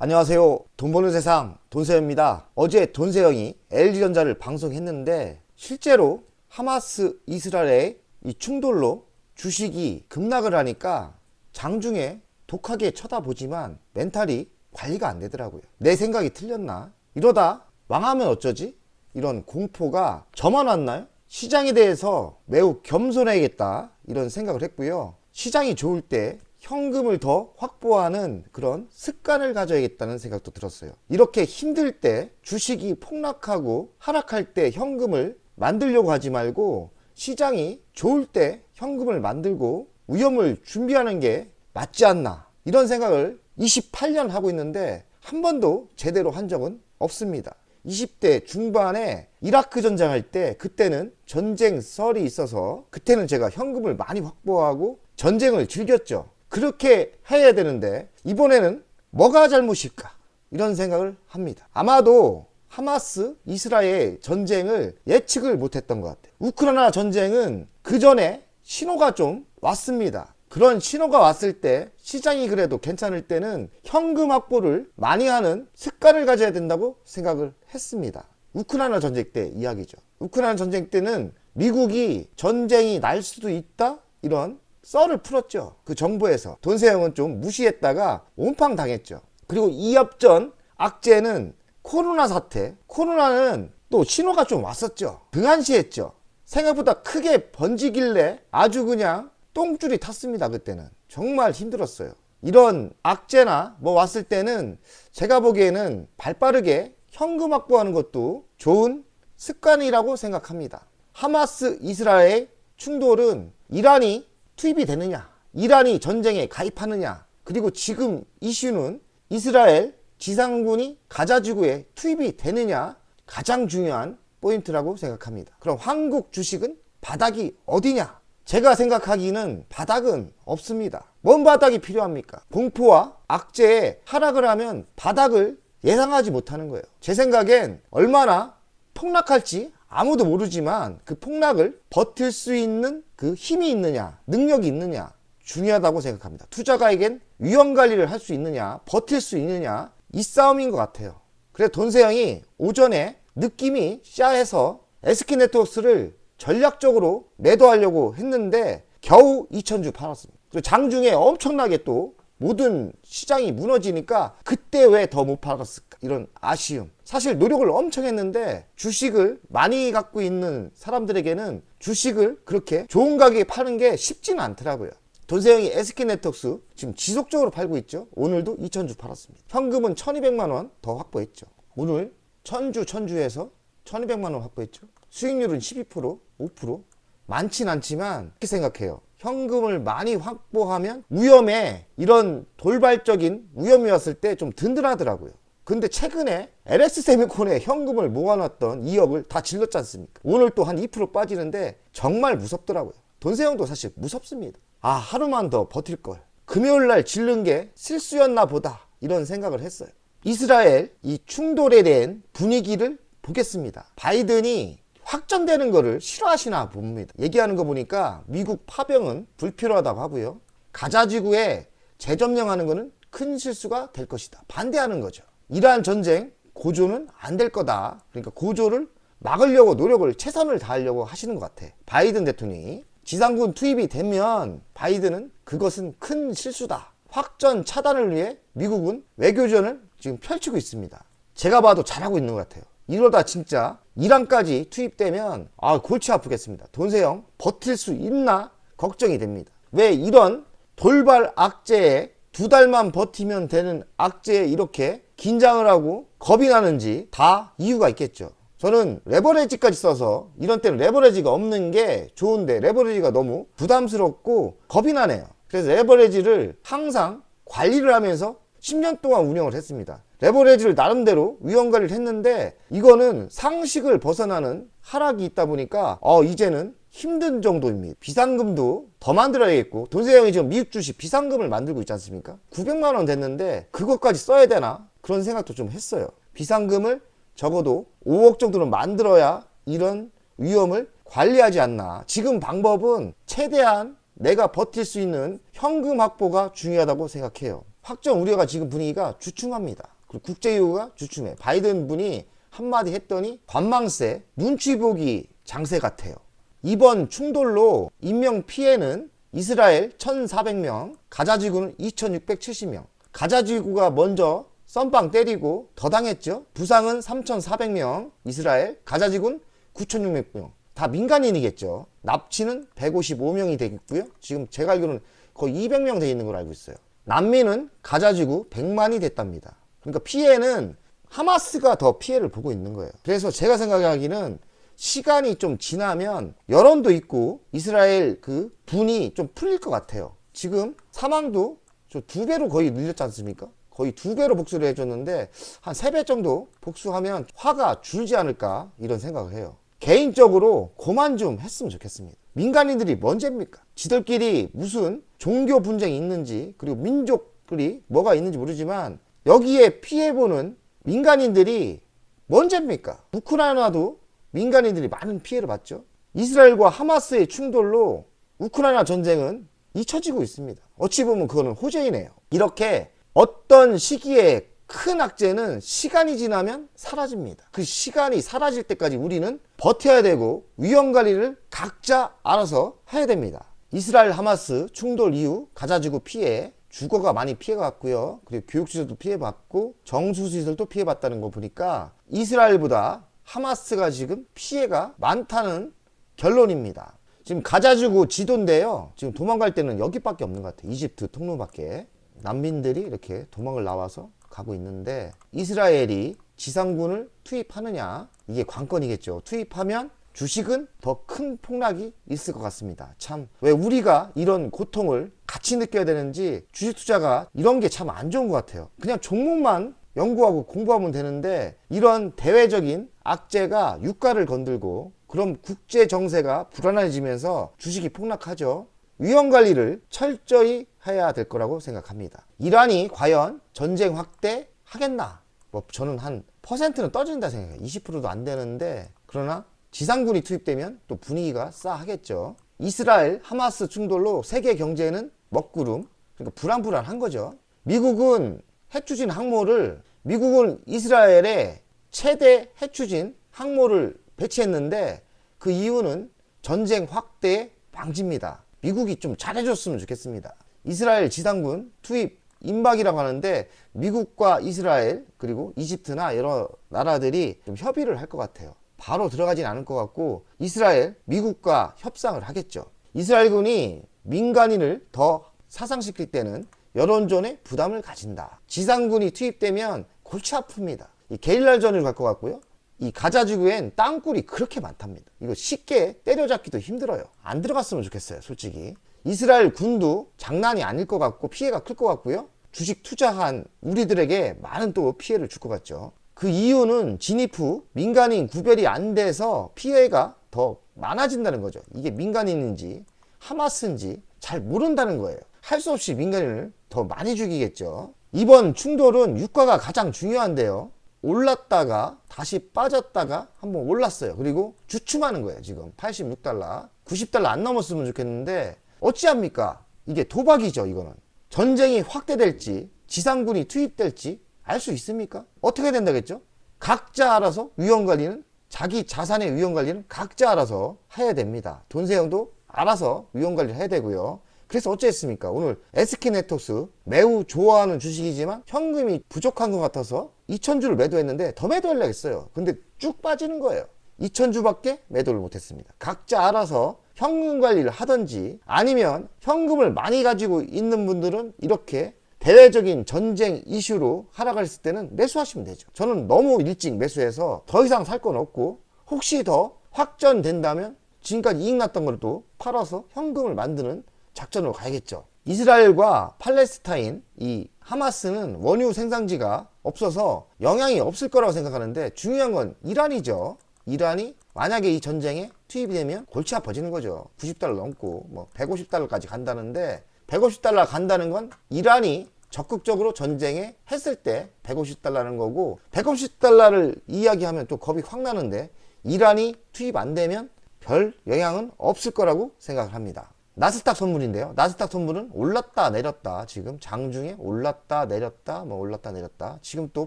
안녕하세요. 돈 버는 세상 돈세영입니다. 어제 돈세영이 LG전자를 방송했는데 실제로 하마스 이스라엘의 이 충돌로 주식이 급락을 하니까 장중에 독하게 쳐다보지만 멘탈이 관리가 안 되더라고요. 내 생각이 틀렸나? 이러다 망하면 어쩌지? 이런 공포가 저만 왔나요? 시장에 대해서 매우 겸손해야겠다 이런 생각을 했고요. 시장이 좋을 때 현금을 더 확보하는 그런 습관을 가져야겠다는 생각도 들었어요. 이렇게 힘들 때 주식이 폭락하고 하락할 때 현금을 만들려고 하지 말고 시장이 좋을 때 현금을 만들고 위험을 준비하는 게 맞지 않나 이런 생각을 28년 하고 있는데 한 번도 제대로 한 적은 없습니다. 20대 중반에 이라크 전쟁할 때 그때는 전쟁 썰이 있어서 그때는 제가 현금을 많이 확보하고 전쟁을 즐겼죠. 그렇게 해야 되는데 이번에는 뭐가 잘못일까 이런 생각을 합니다. 아마도 하마스 이스라엘 전쟁을 예측을 못했던 것 같아요. 우크라이나 전쟁은 그 전에 신호가 좀 왔습니다. 그런 신호가 왔을 때 시장이 그래도 괜찮을 때는 현금 확보를 많이 하는 습관을 가져야 된다고 생각을 했습니다. 우크라이나 전쟁 때 이야기죠. 우크라이나 전쟁 때는 미국이 전쟁이 날 수도 있다 이런 썰을 풀었죠. 그 정부에서 돈세영은 좀 무시했다가 온팡 당했죠. 그리고 2년 전 악재는 코로나 사태. 코로나는 또 신호가 좀 왔었죠. 등한시했죠. 생각보다 크게 번지길래 아주 그냥 똥줄이 탔습니다. 그때는 정말 힘들었어요. 이런 악재나 뭐 왔을 때는 제가 보기에는 발빠르게 현금 확보하는 것도 좋은 습관이라고 생각합니다. 하마스 이스라엘 충돌은 이란이 투입이 되느냐, 이란이 전쟁에 가입하느냐, 그리고 지금 이슈는 이스라엘 지상군이 가자지구에 투입이 되느냐 가장 중요한 포인트라고 생각합니다. 그럼 한국 주식은 바닥이 어디냐? 제가 생각하기는 바닥은 없습니다. 뭔 바닥이 필요합니까? 공포와 악재에 하락을 하면 바닥을 예상하지 못하는 거예요. 제 생각엔 얼마나 폭락할지 아무도 모르지만 그 폭락을 버틸 수 있는 그 힘이 있느냐, 능력이 있느냐 중요하다고 생각합니다. 투자가에겐 위험 관리를 할 수 있느냐, 버틸 수 있느냐 이 싸움인 것 같아요. 그래서 돈세영이 오전에 느낌이 샤해서 SK네트워크스를 전략적으로 매도하려고 했는데 겨우 2,000주 팔았습니다. 그리고 장중에 엄청나게 또 모든 시장이 무너지니까 그때 왜 더 못 팔았을까 이런 아쉬움. 사실 노력을 엄청 했는데 주식을 많이 갖고 있는 사람들에게는 주식을 그렇게 좋은 가격에 파는 게 쉽지는 않더라고요. 돈세영이 SK네트워크스 지금 지속적으로 팔고 있죠. 오늘도 2,000주 팔았습니다. 현금은 1,200만 원 더 확보했죠. 오늘 1,000주에서 1,200만 원 확보했죠. 수익률은 12%, 5%. 많진 않지만 그렇게 생각해요. 현금을 많이 확보하면 위험에 이런 돌발적인 위험이 왔을 때 좀 든든하더라고요. 근데 최근에 LS세미콘에 현금을 모아놨던 2억을 다 질렀지 않습니까? 오늘 또 한 2% 빠지는데 정말 무섭더라고요. 돈세영도 사실 무섭습니다. 아, 하루만 더 버틸걸. 금요일날 질른 게 실수였나 보다 이런 생각을 했어요. 이스라엘 이 충돌에 대한 분위기를 보겠습니다. 바이든이 확전되는 거를 싫어하시나 봅니다. 얘기하는 거 보니까 미국 파병은 불필요하다고 하고요. 가자지구에 재점령하는 거는 큰 실수가 될 것이다. 반대하는 거죠. 이러한 전쟁 고조는 안 될 거다. 그러니까 고조를 막으려고 노력을 최선을 다하려고 하시는 것 같아. 바이든 대통령이 지상군 투입이 되면 바이든은 그것은 큰 실수다. 확전 차단을 위해 미국은 외교전을 지금 펼치고 있습니다. 제가 봐도 잘하고 있는 것 같아요. 이러다 진짜 이란까지 투입되면 골치 아프겠습니다. 돈세영 버틸 수 있나 걱정이 됩니다. 왜 이런 돌발 악재에 2달만 버티면 되는 악재에 이렇게 긴장을 하고 겁이 나는지 다 이유가 있겠죠. 저는 레버리지까지 써서 이런 때는 레버리지가 없는 게 좋은데 레버리지가 너무 부담스럽고 겁이 나네요. 그래서 레버리지를 항상 관리를 하면서 10년 동안 운영을 했습니다. 레버리지를 나름대로 위험 관리를 했는데 이거는 상식을 벗어나는 하락이 있다 보니까 이제는 힘든 정도입니다. 비상금도 더 만들어야겠고 돈세영이 지금 미국 주식 비상금을 만들고 있지 않습니까? 900만 원 됐는데 그것까지 써야 되나? 그런 생각도 좀 했어요. 비상금을 적어도 5억 정도는 만들어야 이런 위험을 관리하지 않나. 지금 방법은 최대한 내가 버틸 수 있는 현금 확보가 중요하다고 생각해요. 확정 우려가 지금 분위기가 주춤합니다. 그리고 국제유가 주춤해. 바이든 분이 한마디 했더니 관망세, 눈치 보기 장세 같아요. 이번 충돌로 인명 피해는 이스라엘 1,400명, 가자지구는 2,670명. 가자지구가 먼저 썬빵 때리고 더 당했죠. 부상은 3,400명, 이스라엘, 가자지구는 9,600명. 다 민간인이겠죠. 납치는 155명이 되겠고요. 지금 제가 알기로는 거의 200명 돼 있는 걸 알고 있어요. 난민은 가자지구 100만이 됐답니다. 그러니까 피해는 하마스가 더 피해를 보고 있는 거예요. 그래서 제가 생각하기는 시간이 좀 지나면 여론도 있고 이스라엘 그 분이 좀 풀릴 것 같아요. 지금 사망도 2배로 거의 늘렸지 않습니까? 거의 2배로 복수를 해줬는데 한 3배 정도 복수하면 화가 줄지 않을까 이런 생각을 해요. 개인적으로 그만 좀 했으면 좋겠습니다. 민간인들이 뭔 죄입니까? 지들끼리 무슨 종교 분쟁이 있는지 그리고 민족들이 뭐가 있는지 모르지만 여기에 피해보는 민간인들이 뭔 죄입니까? 우크라이나도 민간인들이 많은 피해를 봤죠. 이스라엘과 하마스의 충돌로 우크라이나 전쟁은 잊혀지고 있습니다. 어찌 보면 그거는 호재이네요. 이렇게 어떤 시기에 큰 악재는 시간이 지나면 사라집니다. 그 시간이 사라질 때까지 우리는 버텨야 되고 위험 관리를 각자 알아서 해야 됩니다. 이스라엘 하마스 충돌 이후 가자지구 피해, 주거가 많이 피해갔고요. 그리고 교육시설도 피해받고 정수시설도 피해봤다는 거 보니까 이스라엘보다 하마스가 지금 피해가 많다는 결론입니다. 지금 가자지구 지도인데요. 지금 도망갈 때는 여기밖에 없는 것 같아요. 이집트 통로밖에. 난민들이 이렇게 도망을 나와서 가고 있는데 이스라엘이 지상군을 투입하느냐 이게 관건이겠죠. 투입하면 주식은 더 큰 폭락이 있을 것 같습니다. 참 왜 우리가 이런 고통을 같이 느껴야 되는지 주식 투자가 이런 게 참 안 좋은 것 같아요. 그냥 종목만 연구하고 공부하면 되는데 이런 대외적인 악재가 유가를 건들고 그럼 국제 정세가 불안해지면서 주식이 폭락하죠. 위험 관리를 철저히 해야 될 거라고 생각합니다. 이란이 과연 전쟁 확대 하겠나? 뭐 저는 한 퍼센트는 떠진다 생각해요. 20%도 안 되는데 그러나 지상군이 투입되면 또 분위기가 싸하겠죠. 이스라엘 하마스 충돌로 세계 경제는 먹구름, 그러니까 불안불안한 거죠. 미국은 해추진 항모를 미국은 이스라엘에 최대 해추진 항모를 배치했는데 그 이유는 전쟁 확대 방지입니다. 미국이 좀 잘해줬으면 좋겠습니다. 이스라엘 지상군 투입 임박이라고 하는데 미국과 이스라엘 그리고 이집트나 여러 나라들이 좀 협의를 할 것 같아요. 바로 들어가진 않을 것 같고 이스라엘, 미국과 협상을 하겠죠. 이스라엘군이 민간인을 더 사상시킬 때는 여론전에 부담을 가진다. 지상군이 투입되면 골치 아픕니다. 이 게릴라전을 갈 것 같고요. 이 가자지구엔 땅굴이 그렇게 많답니다. 이거 쉽게 때려잡기도 힘들어요. 안 들어갔으면 좋겠어요, 솔직히. 이스라엘 군도 장난이 아닐 것 같고 피해가 클 것 같고요. 주식 투자한 우리들에게 많은 또 피해를 줄 것 같죠. 그 이유는 진입 후 민간인 구별이 안 돼서 피해가 더 많아진다는 거죠. 이게 민간인인지 하마스인지 잘 모른다는 거예요. 할 수 없이 민간인을 더 많이 죽이겠죠. 이번 충돌은 유가가 가장 중요한데요. 올랐다가 다시 빠졌다가 한번 올랐어요. 그리고 주춤하는 거예요. 지금 86달러 90달러 안 넘었으면 좋겠는데 어찌합니까? 이게 도박이죠. 이거는 전쟁이 확대될지 지상군이 투입될지 알 수 있습니까? 어떻게 된다겠죠? 각자 알아서 위험관리는 자기 자산의 위험관리는 각자 알아서 해야 됩니다. 돈세형도 알아서 위험관리를 해야 되고요. 그래서 어쨌습니까? 오늘 SK네트워크스 매우 좋아하는 주식이지만 현금이 부족한 것 같아서 2,000주를 매도했는데 더 매도하려고 했어요. 근데 쭉 빠지는 거예요. 2,000주밖에 매도를 못했습니다. 각자 알아서 현금 관리를 하든지 아니면 현금을 많이 가지고 있는 분들은 이렇게 대외적인 전쟁 이슈로 하락했을 때는 매수하시면 되죠. 저는 너무 일찍 매수해서 더 이상 살 건 없고 혹시 더 확전된다면 지금까지 이익 났던 걸 또 팔아서 현금을 만드는 작전으로 가야겠죠. 이스라엘과 팔레스타인 이 하마스는 원유 생산지가 없어서 영향이 없을 거라고 생각하는데 중요한 건 이란이죠. 이란이 만약에 이 전쟁에 투입이 되면 골치 아파지는 거죠. 90달러 넘고 뭐 150달러까지 간다는데 150달러 간다는 건 이란이 적극적으로 전쟁에 했을 때 150달러는 거고 150달러를 이야기하면 또 겁이 확 나는데 이란이 투입 안 되면 별 영향은 없을 거라고 생각을 합니다. 나스닥 선물인데요. 나스닥 선물은 올랐다 내렸다, 지금 장중에 올랐다 내렸다, 뭐 올랐다 내렸다, 지금 또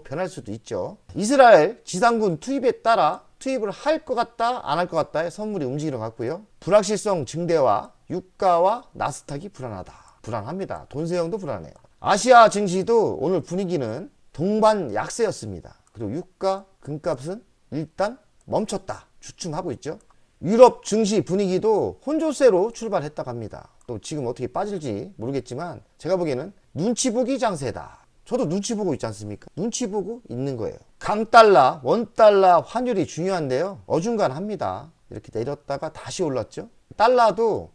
변할 수도 있죠. 이스라엘 지상군 투입에 따라 투입을 할 것 같다 안 할 것 같다의 선물이 움직이는 것 같고요. 불확실성 증대와 유가와 나스닥이 불안합니다. 돈세형도 불안해요. 아시아 증시도 오늘 분위기는 동반 약세였습니다. 그리고 유가, 금값은 일단 멈췄다, 주춤하고 있죠. 유럽 증시 분위기도 혼조세로 출발했다고 합니다. 또 지금 어떻게 빠질지 모르겠지만 제가 보기에는 눈치 보기 장세다. 저도 눈치 보고 있지 않습니까? 눈치 보고 있는 거예요. 강달러, 원달러 환율이 중요한데요. 어중간합니다. 이렇게 내렸다가 다시 올랐죠. 달러도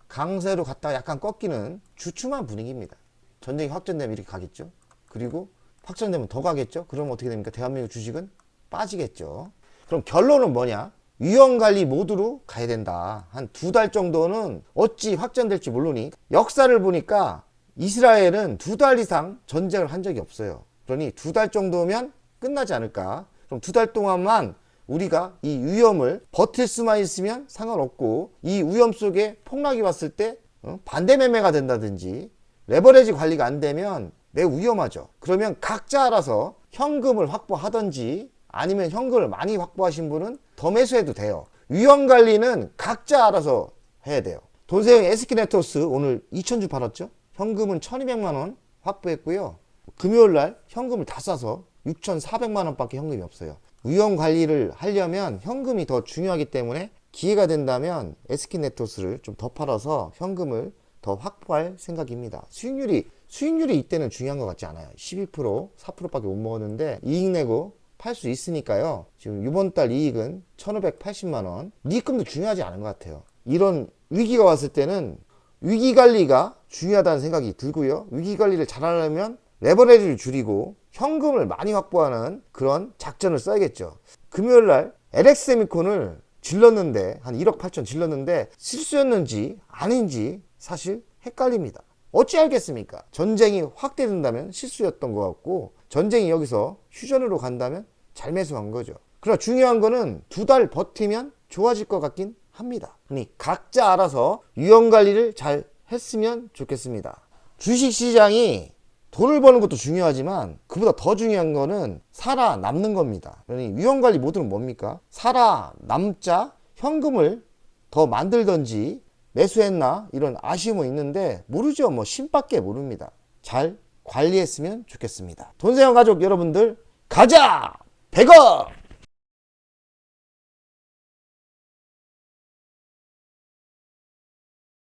강세로 갔다가 약간 꺾이는 주춤한 분위기입니다. 전쟁이 확전되면 이렇게 가겠죠. 그리고 확전되면 더 가겠죠. 그럼 어떻게 됩니까? 대한민국 주식은 빠지겠죠. 그럼 결론은 뭐냐? 위험관리 모드로 가야 된다. 한 2달 정도는 어찌 확전될지 모르니 역사를 보니까 이스라엘은 2달 이상 전쟁을 한 적이 없어요. 그러니 2달 정도면 끝나지 않을까. 그럼 2달 동안만 우리가 이 위험을 버틸 수만 있으면 상관없고, 이 위험 속에 폭락이 왔을 때 반대 매매가 된다든지 레버리지 관리가 안 되면 매우 위험하죠. 그러면 각자 알아서 현금을 확보하든지, 아니면 현금을 많이 확보하신 분은 더 매수해도 돼요. 위험 관리는 각자 알아서 해야 돼요. 돈세형 SK네트워스 오늘 2,000주 팔았죠. 현금은 1,200만 원 확보했고요. 금요일날 현금을 다 쏴서 6,400만 원밖에 현금이 없어요. 위험 관리를 하려면 현금이 더 중요하기 때문에 기회가 된다면 SK네트워스를 좀 더 팔아서 현금을 더 확보할 생각입니다. 수익률이 이때는 중요한 것 같지 않아요. 12%, 4%밖에 못 먹었는데 이익 내고 팔 수 있으니까요. 지금 이번 달 이익은 1,580만 원. 이익금도 중요하지 않은 것 같아요. 이런 위기가 왔을 때는 위기 관리가 중요하다는 생각이 들고요. 위기 관리를 잘하려면 레버리지를 줄이고 현금을 많이 확보하는 그런 작전을 써야겠죠. 금요일날 LX세미콘을 질렀는데 한 1억 8천 질렀는데 실수였는지 아닌지 사실 헷갈립니다. 어찌 알겠습니까? 전쟁이 확대된다면 실수였던 것 같고, 전쟁이 여기서 휴전으로 간다면 잘 매수한 거죠. 그러나 중요한 거는 2달 버티면 좋아질 것 같긴 합니다. 그러니 각자 알아서 위험 관리를 잘 했으면 좋겠습니다. 주식시장이 돈을 버는 것도 중요하지만 그보다 더 중요한 거는 살아남는 겁니다. 그러니 위험 관리 모드는 뭡니까? 살아남자 현금을 더 만들던지 매수했나 이런 아쉬움은 있는데 모르죠. 뭐 신밖에 모릅니다. 잘 관리했으면 좋겠습니다. 돈세형 가족 여러분들, 가자! 100억!